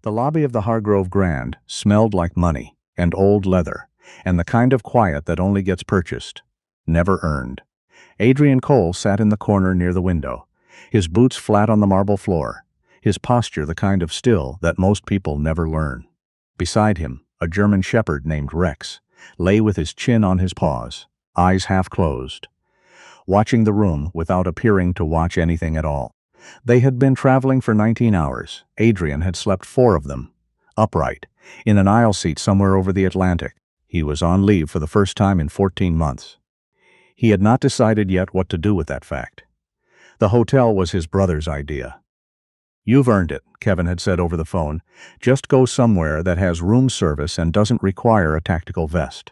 The lobby of the Hargrove Grand smelled like money and old leather, and the kind of quiet that only gets purchased, never earned. Adrian Cole sat in the corner near the window, his boots flat on the marble floor, his posture the kind of still that most people never learn. Beside him, a German shepherd named Rex lay with his chin on his paws, eyes half closed, watching the room without appearing to watch anything at all. They had been traveling for 19 hours. Adrian had slept 4 of them, upright, in an aisle seat somewhere over the Atlantic. He was on leave for the first time in 14 months. He had not decided yet what to do with that fact. The hotel was his brother's idea. "You've earned it," Kevin had said over the phone. "Just go somewhere that has room service and doesn't require a tactical vest."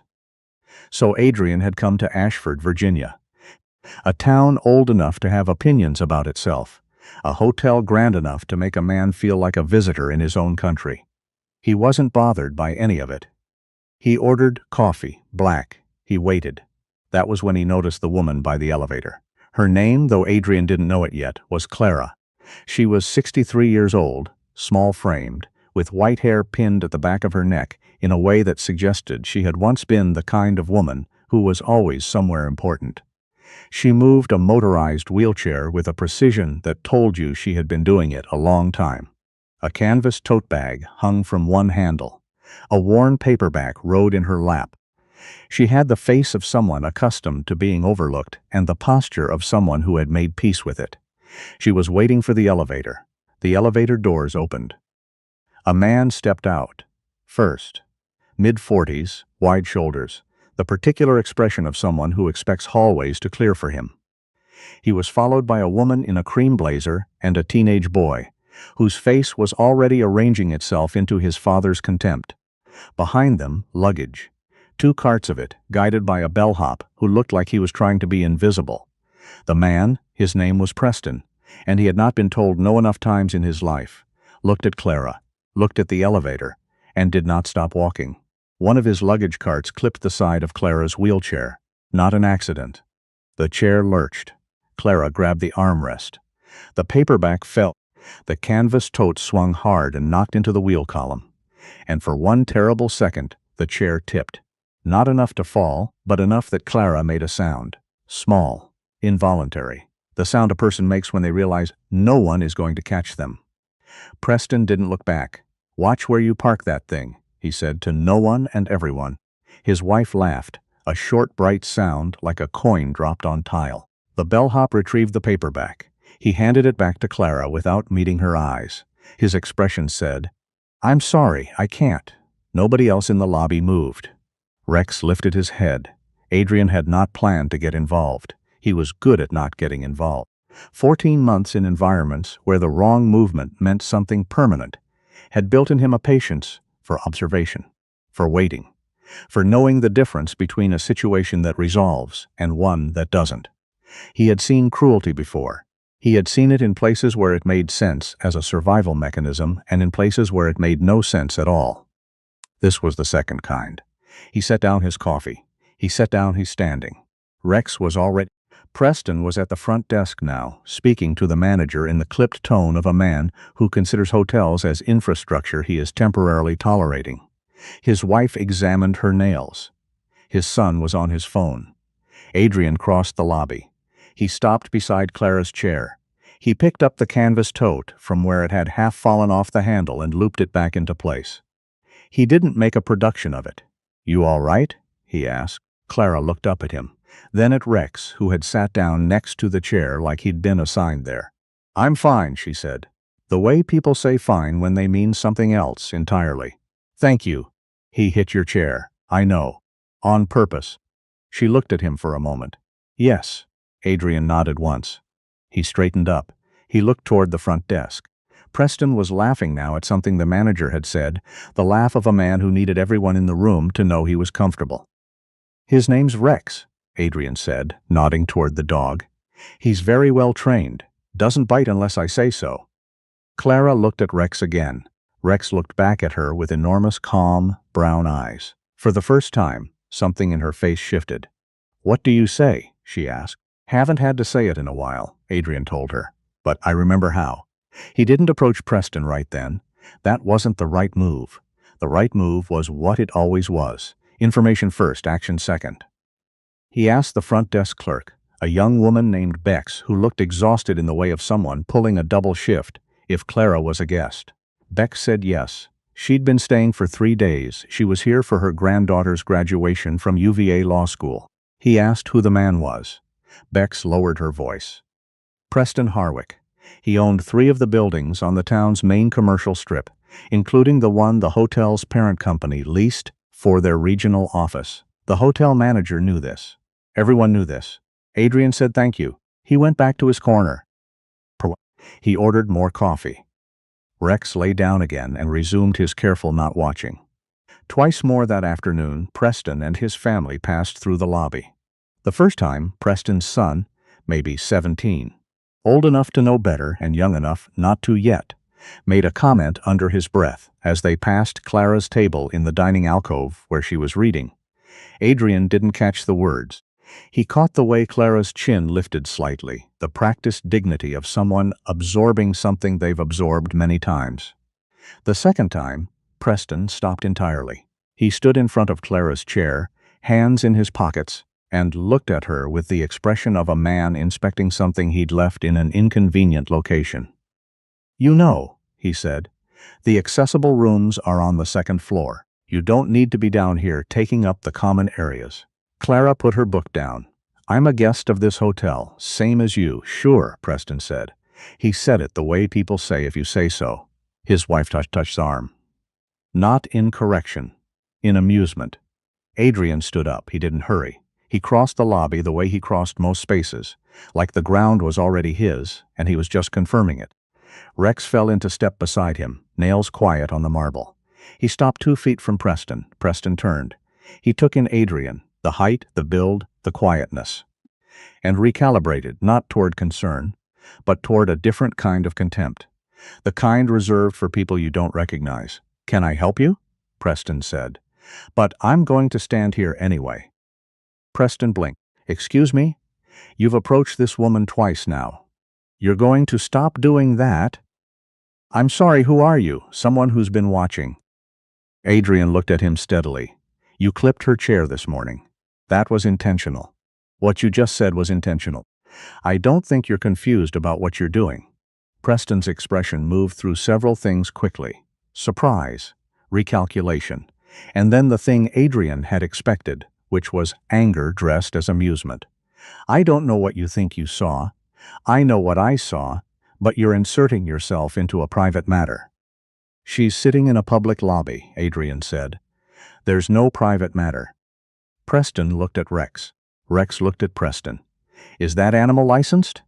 So Adrian had come to Ashford, Virginia, a town old enough to have opinions about itself, a hotel grand enough to make a man feel like a visitor in his own country. He wasn't bothered by any of it. He ordered coffee, black. He waited. That was when he noticed the woman by the elevator. Her name, though Adrian didn't know it yet, was Clara. She was 63 years old, small-framed, with white hair pinned at the back of her neck in a way that suggested she had once been the kind of woman who was always somewhere important. She moved a motorized wheelchair with a precision that told you she had been doing it a long time. A canvas tote bag hung from one handle. A worn paperback rode in her lap. She had the face of someone accustomed to being overlooked and the posture of someone who had made peace with it. She was waiting for the elevator. The elevator doors opened. A man stepped out. First. Mid-40s, wide shoulders, the particular expression of someone who expects hallways to clear for him. He was followed by a woman in a cream blazer and a teenage boy, whose face was already arranging itself into his father's contempt. Behind them, luggage. 2 carts of it, guided by a bellhop who looked like he was trying to be invisible. The man, his name was Preston, and he had not been told no enough times in his life, looked at Clara, looked at the elevator, and did not stop walking. One of his luggage carts clipped the side of Clara's wheelchair. Not an accident. The chair lurched. Clara grabbed the armrest. The paperback fell. The canvas tote swung hard and knocked into the wheel column. And for one terrible second, the chair tipped. Not enough to fall, but enough that Clara made a sound. Small, involuntary. The sound a person makes when they realize no one is going to catch them. Preston didn't look back. "Watch where you park that thing," he said to no one and everyone. His wife laughed, a short, bright sound like a coin dropped on tile. The bellhop retrieved the paperback. He handed it back to Clara without meeting her eyes. His expression said, "I'm sorry, I can't." Nobody else in the lobby moved. Rex lifted his head. Adrian had not planned to get involved. He was good at not getting involved. 14 months in environments where the wrong movement meant something permanent had built in him a patience for observation, for waiting, for knowing the difference between a situation that resolves and one that doesn't. He had seen cruelty before. He had seen it in places where it made sense as a survival mechanism and in places where it made no sense at all. This was the second kind. He set down his coffee. He set down his standing. Rex was already... Preston was at the front desk now, speaking to the manager in the clipped tone of a man who considers hotels as infrastructure he is temporarily tolerating. His wife examined her nails. His son was on his phone. Adrian crossed the lobby. He stopped beside Clara's chair. He picked up the canvas tote from where it had half fallen off the handle and looped it back into place. He didn't make a production of it. "You all right?" he asked. Clara looked up at him, then at Rex, who had sat down next to the chair like he'd been assigned there. "I'm fine," she said. The way people say fine when they mean something else entirely. "Thank you." "He hit your chair. I know. On purpose." She looked at him for a moment. "Yes." Adrian nodded once. He straightened up. He looked toward the front desk. Preston was laughing now at something the manager had said, the laugh of a man who needed everyone in the room to know he was comfortable. "His name's Rex," Adrian said, nodding toward the dog. "He's very well trained. Doesn't bite unless I say so." Clara looked at Rex again. Rex looked back at her with enormous, calm, brown eyes. For the first time, something in her face shifted. "What do you say?" she asked. "Haven't had to say it in a while," Adrian told her. "But I remember how." He didn't approach Preston right then. That wasn't the right move. The right move was what it always was. Information first, action second. He asked the front desk clerk, a young woman named Bex who looked exhausted in the way of someone pulling a double shift, if Clara was a guest. Bex said yes. She'd been staying for 3 days. She was here for her granddaughter's graduation from UVA Law School. He asked who the man was. Bex lowered her voice. Preston Harwick. He owned 3 of the buildings on the town's main commercial strip, including the one the hotel's parent company leased for their regional office. The hotel manager knew this. Everyone knew this. Adrian said thank you. He went back to his corner. He ordered more coffee. Rex lay down again and resumed his careful not watching. Twice more that afternoon, Preston and his family passed through the lobby. The first time, Preston's son, maybe 17, old enough to know better and young enough not to yet, made a comment under his breath as they passed Clara's table in the dining alcove where she was reading. Adrian didn't catch the words. He caught the way Clara's chin lifted slightly, the practiced dignity of someone absorbing something they've absorbed many times. The second time, Preston stopped entirely. He stood in front of Clara's chair, hands in his pockets, and looked at her with the expression of a man inspecting something he'd left in an inconvenient location. "You know," he said, "the accessible rooms are on the second floor. You don't need to be down here taking up the common areas." Clara put her book down. "I'm a guest of this hotel, same as you." "Sure," Preston said. He said it the way people say if you say so. His wife touched his arm. Not in correction, in amusement. Adrian stood up. He didn't hurry. He crossed the lobby the way he crossed most spaces, like the ground was already his, and he was just confirming it. Rex fell into step beside him, nails quiet on the marble. He stopped 2 feet from Preston. Preston turned. He took in Adrian, the height, the build, the quietness, and recalibrated, not toward concern, but toward a different kind of contempt, the kind reserved for people you don't recognize. "Can I help you?" Preston said. "But I'm going to stand here anyway." Preston blinked. "Excuse me? You've approached this woman twice now. You're going to stop doing that?" "I'm sorry, who are you?" "Someone who's been watching." Adrian looked at him steadily. "You clipped her chair this morning. That was intentional. What you just said was intentional. I don't think you're confused about what you're doing." Preston's expression moved through several things quickly. Surprise, recalculation, and then the thing Adrian had expected, which was anger dressed as amusement. "I don't know what you think you saw. I know what I saw, but you're inserting yourself into a private matter." "She's sitting in a public lobby," Adrian said. "There's no private matter." Preston looked at Rex. Rex looked at Preston. "Is that animal licensed?"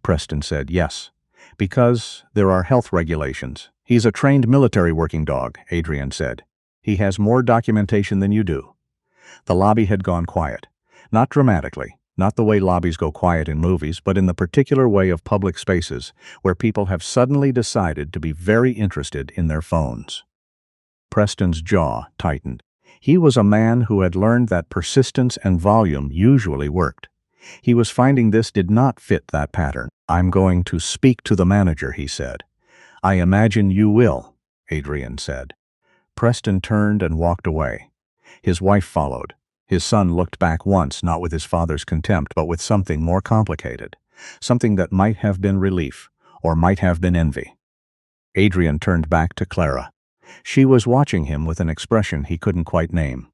Preston said yes. "Because there are health regulations." "He's a trained military working dog," Adrian said. "He has more documentation than you do." The lobby had gone quiet. Not dramatically, not the way lobbies go quiet in movies, but in the particular way of public spaces where people have suddenly decided to be very interested in their phones. Preston's jaw tightened. He was a man who had learned that persistence and volume usually worked. He was finding this did not fit that pattern. "I'm going to speak to the manager," he said. "I imagine you will," Adrian said. Preston turned and walked away. His wife followed. His son looked back once, not with his father's contempt, but with something more complicated, something that might have been relief, or might have been envy. Adrian turned back to Clara. She was watching him with an expression he couldn't quite name.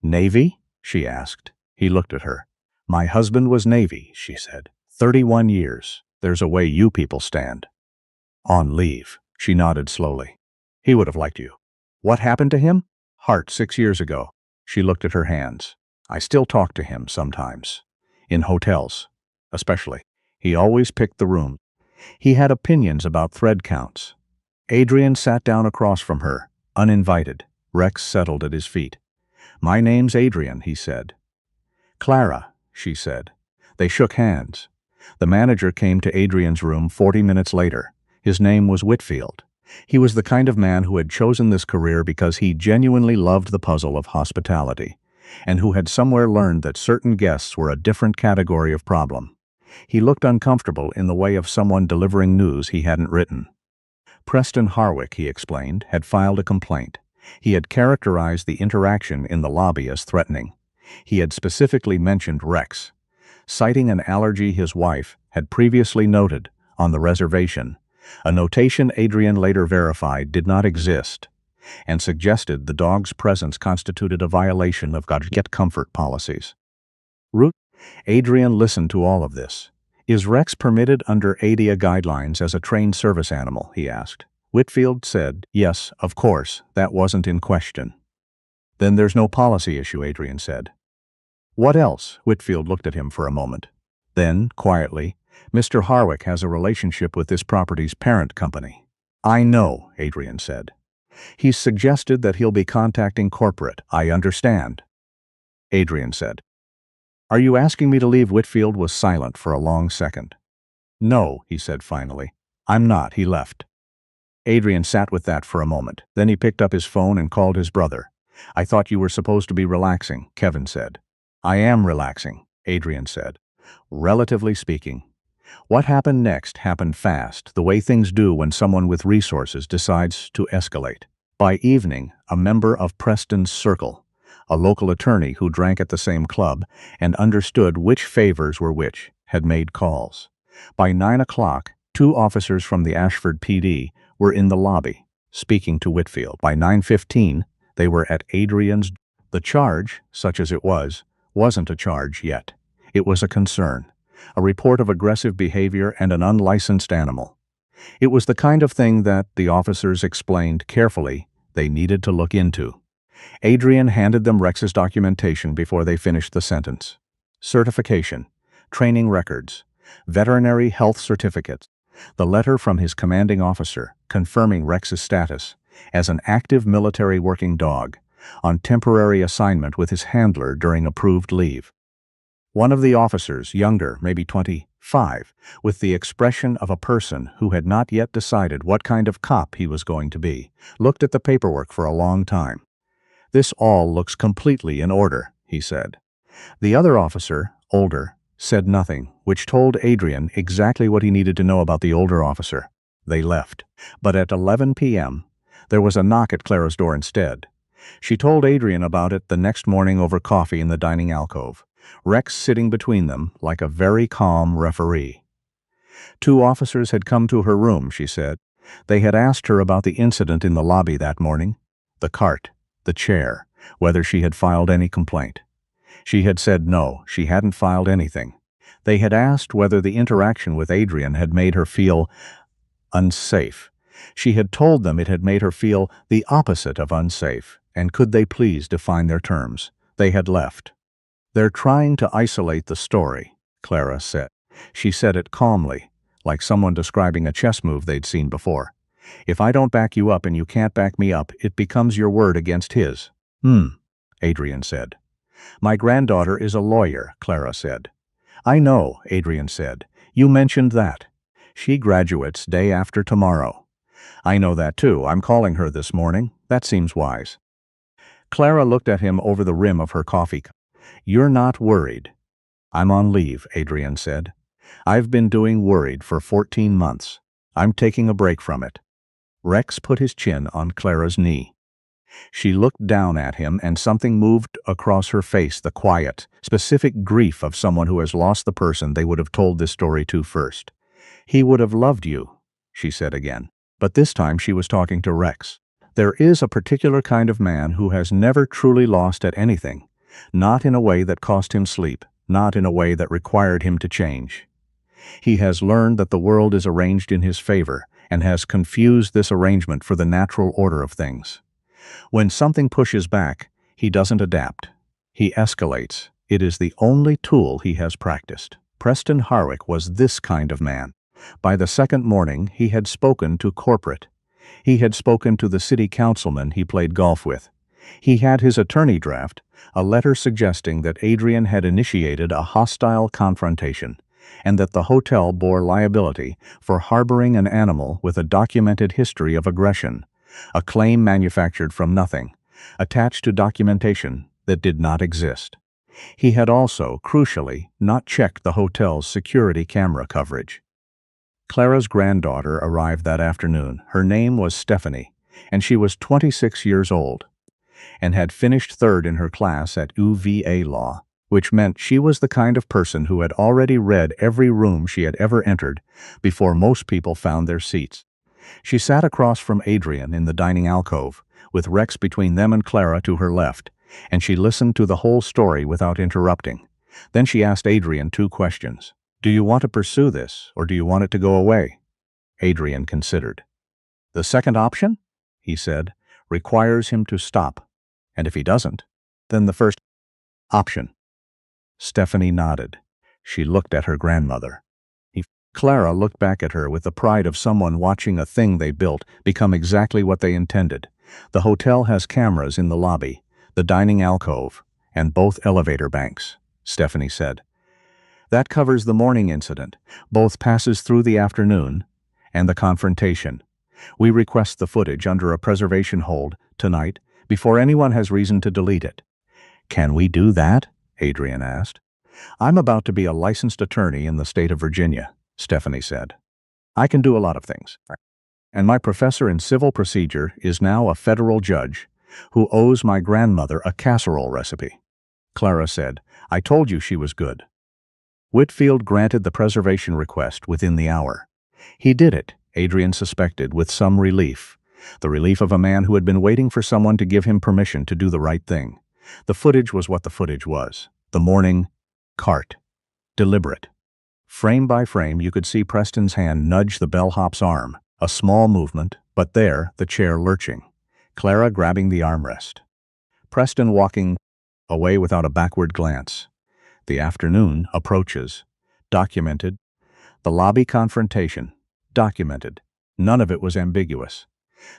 "Navy?" she asked. He looked at her. "My husband was Navy," she said. 31 years. There's a way you people stand." "On leave," she nodded slowly. "He would have liked you." "What happened to him?" "Heart 6 years ago." She looked at her hands. "I still talk to him sometimes. In hotels, especially. He always picked the room. He had opinions about thread counts." Adrian sat down across from her, uninvited. Rex settled at his feet. "My name's Adrian," he said. "Clara," she said. They shook hands. The manager came to Adrian's room 40 minutes later. His name was Whitfield. He was the kind of man who had chosen this career because he genuinely loved the puzzle of hospitality, and who had somewhere learned that certain guests were a different category of problem. He looked uncomfortable in the way of someone delivering news he hadn't written. Preston Harwick, he explained, had filed a complaint. He had characterized the interaction in the lobby as threatening. He had specifically mentioned Rex, citing an allergy his wife had previously noted on the reservation, a notation Adrian later verified did not exist, and suggested the dog's presence constituted a violation of get comfort policies. Adrian listened to all of this. Is Rex permitted under ADA guidelines as a trained service animal, he asked. Whitfield said, yes, of course, that wasn't in question. Then there's no policy issue, Adrian said. What else? Whitfield looked at him for a moment. Then, quietly, Mr. Harwick has a relationship with this property's parent company. I know, Adrian said. He's suggested that he'll be contacting corporate. I understand. Adrian said. Are you asking me to leave? Whitfield was silent for a long second. No, he said finally. I'm not. He left. Adrian sat with that for a moment. Then he picked up his phone and called his brother. I thought you were supposed to be relaxing, Kevin said. I am relaxing, Adrian said. Relatively speaking. What happened next happened fast, the way things do when someone with resources decides to escalate. By evening, a member of Preston's circle, a local attorney who drank at the same club and understood which favors were which, had made calls. By 9 o'clock, 2 officers from the Ashford PD were in the lobby, speaking to Whitfield. By 9:15, they were at Adrian's. The charge, such as it was, wasn't a charge yet. It was a concern, a report of aggressive behavior and an unlicensed animal. It was the kind of thing that, the officers explained carefully, they needed to look into. Adrian handed them Rex's documentation before they finished the sentence. Certification, training records, veterinary health certificates, the letter from his commanding officer confirming Rex's status as an active military working dog, on temporary assignment with his handler during approved leave. One of the officers, younger, maybe 25, with the expression of a person who had not yet decided what kind of cop he was going to be, looked at the paperwork for a long time. This all looks completely in order, he said. The other officer, older, said nothing, which told Adrian exactly what he needed to know about the older officer. They left. But at 11 p.m., there was a knock at Clara's door instead. She told Adrian about it the next morning over coffee in the dining alcove, Rex sitting between them like a very calm referee. 2 officers had come to her room, she said. They had asked her about the incident in the lobby that morning, the cart, the chair, whether she had filed any complaint. She had said no, she hadn't filed anything. They had asked whether the interaction with Adrian had made her feel unsafe. She had told them it had made her feel the opposite of unsafe, and could they please define their terms. They had left. They're trying to isolate the story, Clara said. She said it calmly, like someone describing a chess move they'd seen before. If I don't back you up and you can't back me up, it becomes your word against his. Adrian said. My granddaughter is a lawyer, Clara said. I know, Adrian said. You mentioned that. She graduates day after tomorrow. I know that too. I'm calling her this morning. That seems wise. Clara looked at him over the rim of her coffee cup. You're not worried. I'm on leave, Adrian said. I've been doing worried for 14 months. I'm taking a break from it. Rex put his chin on Clara's knee. She looked down at him and something moved across her face, the quiet, specific grief of someone who has lost the person they would have told this story to first. He would have loved you, she said again. But this time she was talking to Rex. There is a particular kind of man who has never truly lost at anything, not in a way that cost him sleep, not in a way that required him to change. He has learned that the world is arranged in his favor and has confused this arrangement for the natural order of things. When something pushes back, he doesn't adapt. He escalates. It is the only tool he has practiced. Preston Harwick was this kind of man. By the second morning, he had spoken to corporate. He had spoken to the city councilman he played golf with. He had his attorney draft a letter suggesting that Adrian had initiated a hostile confrontation and that the hotel bore liability for harboring an animal with a documented history of aggression, a claim manufactured from nothing, attached to documentation that did not exist. He had also, crucially, not checked the hotel's security camera coverage. Clara's granddaughter arrived that afternoon. Her name was Stephanie, and she was 26 years old and had finished third in her class at UVA Law, which meant she was the kind of person who had already read every room she had ever entered before most people found their seats. She sat across from Adrian in the dining alcove, with Rex between them and Clara to her left, and she listened to the whole story without interrupting. Then she asked Adrian 2 questions. "Do you want to pursue this, or do you want it to go away?" Adrian considered. "The second option," he said, "requires him to stop. And if he doesn't, then the first option." Stephanie nodded. She looked at her grandmother. Clara looked back at her with the pride of someone watching a thing they built become exactly what they intended. "The hotel has cameras in the lobby, the dining alcove, and both elevator banks," Stephanie said. "That covers the morning incident, both passes through the afternoon, and the confrontation. We request the footage under a preservation hold tonight before anyone has reason to delete it." "Can we do that?" Adrian asked. "I'm about to be a licensed attorney in the state of Virginia," Stephanie said. "I can do a lot of things. And my professor in civil procedure is now a federal judge who owes my grandmother a casserole recipe." Clara said, "I told you she was good." Whitfield granted the preservation request within the hour. He did it, Adrian suspected, with some relief. The relief of a man who had been waiting for someone to give him permission to do the right thing. The footage was what the footage was. The morning cart. Deliberate. Frame by frame, you could see Preston's hand nudge the bellhop's arm. A small movement, but there, the chair lurching. Clara grabbing the armrest. Preston walking away without a backward glance. The afternoon approaches. Documented. The lobby confrontation. Documented. None of it was ambiguous.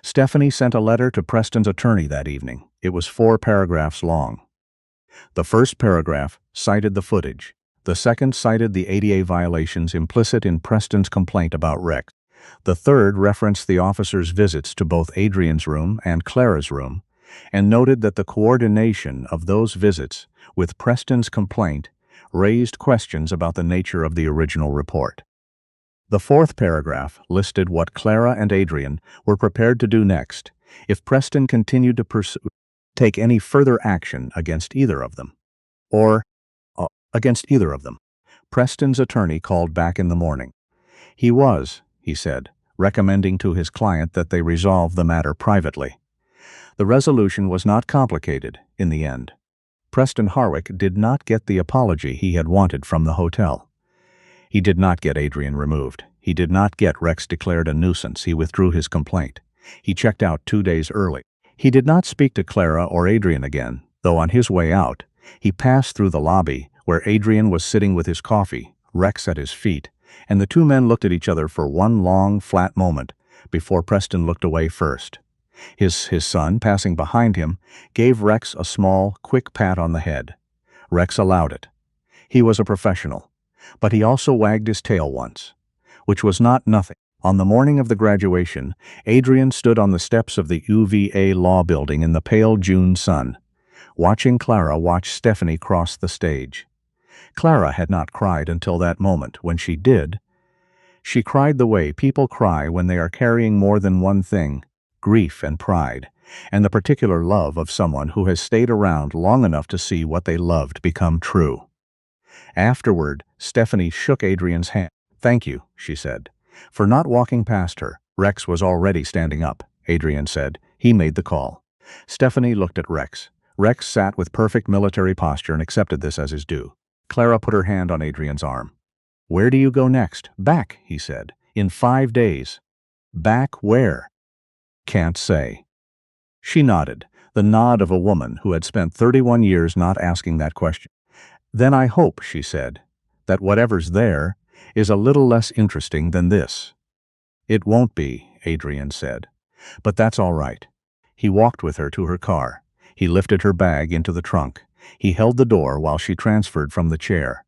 Stephanie sent a letter to Preston's attorney that evening. It was 4 paragraphs long. The first paragraph cited the footage. The second cited the ADA violations implicit in Preston's complaint about Rex. The third referenced the officer's visits to both Adrian's room and Clara's room, and noted that the coordination of those visits with Preston's complaint raised questions about the nature of the original report. The fourth paragraph listed what Clara and Adrian were prepared to do next if Preston continued to take any further action against either of them. Against either of them. Preston's attorney called back in the morning. He said, recommending to his client that they resolve the matter privately. The resolution was not complicated in the end. Preston Harwick did not get the apology he had wanted from the hotel. He did not get Adrian removed. He did not get Rex declared a nuisance. He withdrew his complaint. He checked out 2 days early. He did not speak to Clara or Adrian again, though on his way out, he passed through the lobby where Adrian was sitting with his coffee, Rex at his feet, and the 2 men looked at each other for one long, flat moment before Preston looked away first. His son, passing behind him, gave Rex a small, quick pat on the head. Rex allowed it. He was a professional, but he also wagged his tail once, which was not nothing. On the morning of the graduation, Adrian stood on the steps of the UVA Law Building in the pale June sun, watching Clara watch Stephanie cross the stage. Clara had not cried until that moment. When she did, she cried the way people cry when they are carrying more than one thing, grief and pride, and the particular love of someone who has stayed around long enough to see what they loved become true. Afterward, Stephanie shook Adrian's hand. "Thank you," she said, for not walking past her. Rex was already standing up, Adrian said. He made the call. Stephanie looked at Rex. Rex sat with perfect military posture and accepted this as his due. Clara put her hand on Adrian's arm. "Where do you go next?" "Back," he said. "In 5 days." "Back where?" "Can't say." She nodded, the nod of a woman who had spent 31 years not asking that question. "Then I hope," she said, "that whatever's there is a little less interesting than this." "It won't be," Adrian said. "But that's all right." He walked with her to her car. He lifted her bag into the trunk. He held the door while she transferred from the chair.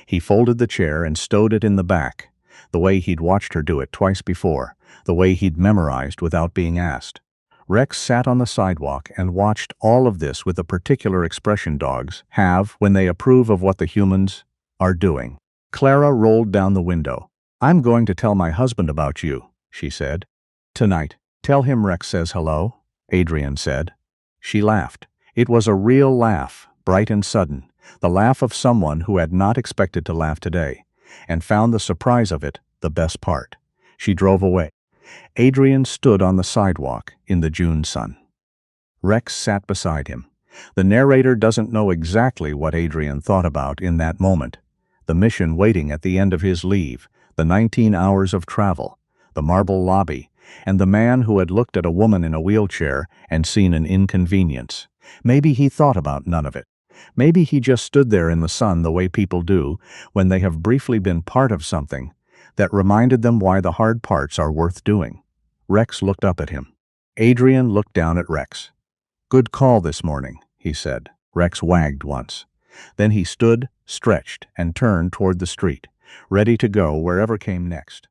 He folded the chair and stowed it in the back, the way he'd watched her do it twice before, the way he'd memorized without being asked. Rex sat on the sidewalk and watched all of this with the particular expression dogs have when they approve of what the humans are doing. Clara rolled down the window. "I'm going to tell my husband about you," she said. "Tonight. Tell him Rex says hello," Adrian said. She laughed. It was a real laugh, bright and sudden, the laugh of someone who had not expected to laugh today, and found the surprise of it the best part. She drove away. Adrian stood on the sidewalk in the June sun. Rex sat beside him. The narrator doesn't know exactly what Adrian thought about in that moment. The mission waiting at the end of his leave, the 19 hours of travel, the marble lobby, and the man who had looked at a woman in a wheelchair and seen an inconvenience. Maybe he thought about none of it. Maybe he just stood there in the sun the way people do when they have briefly been part of something that reminded them why the hard parts are worth doing. Rex looked up at him. Adrian looked down at Rex. "Good call this morning," he said. Rex wagged once. Then he stood, stretched, and turned toward the street, ready to go wherever came next.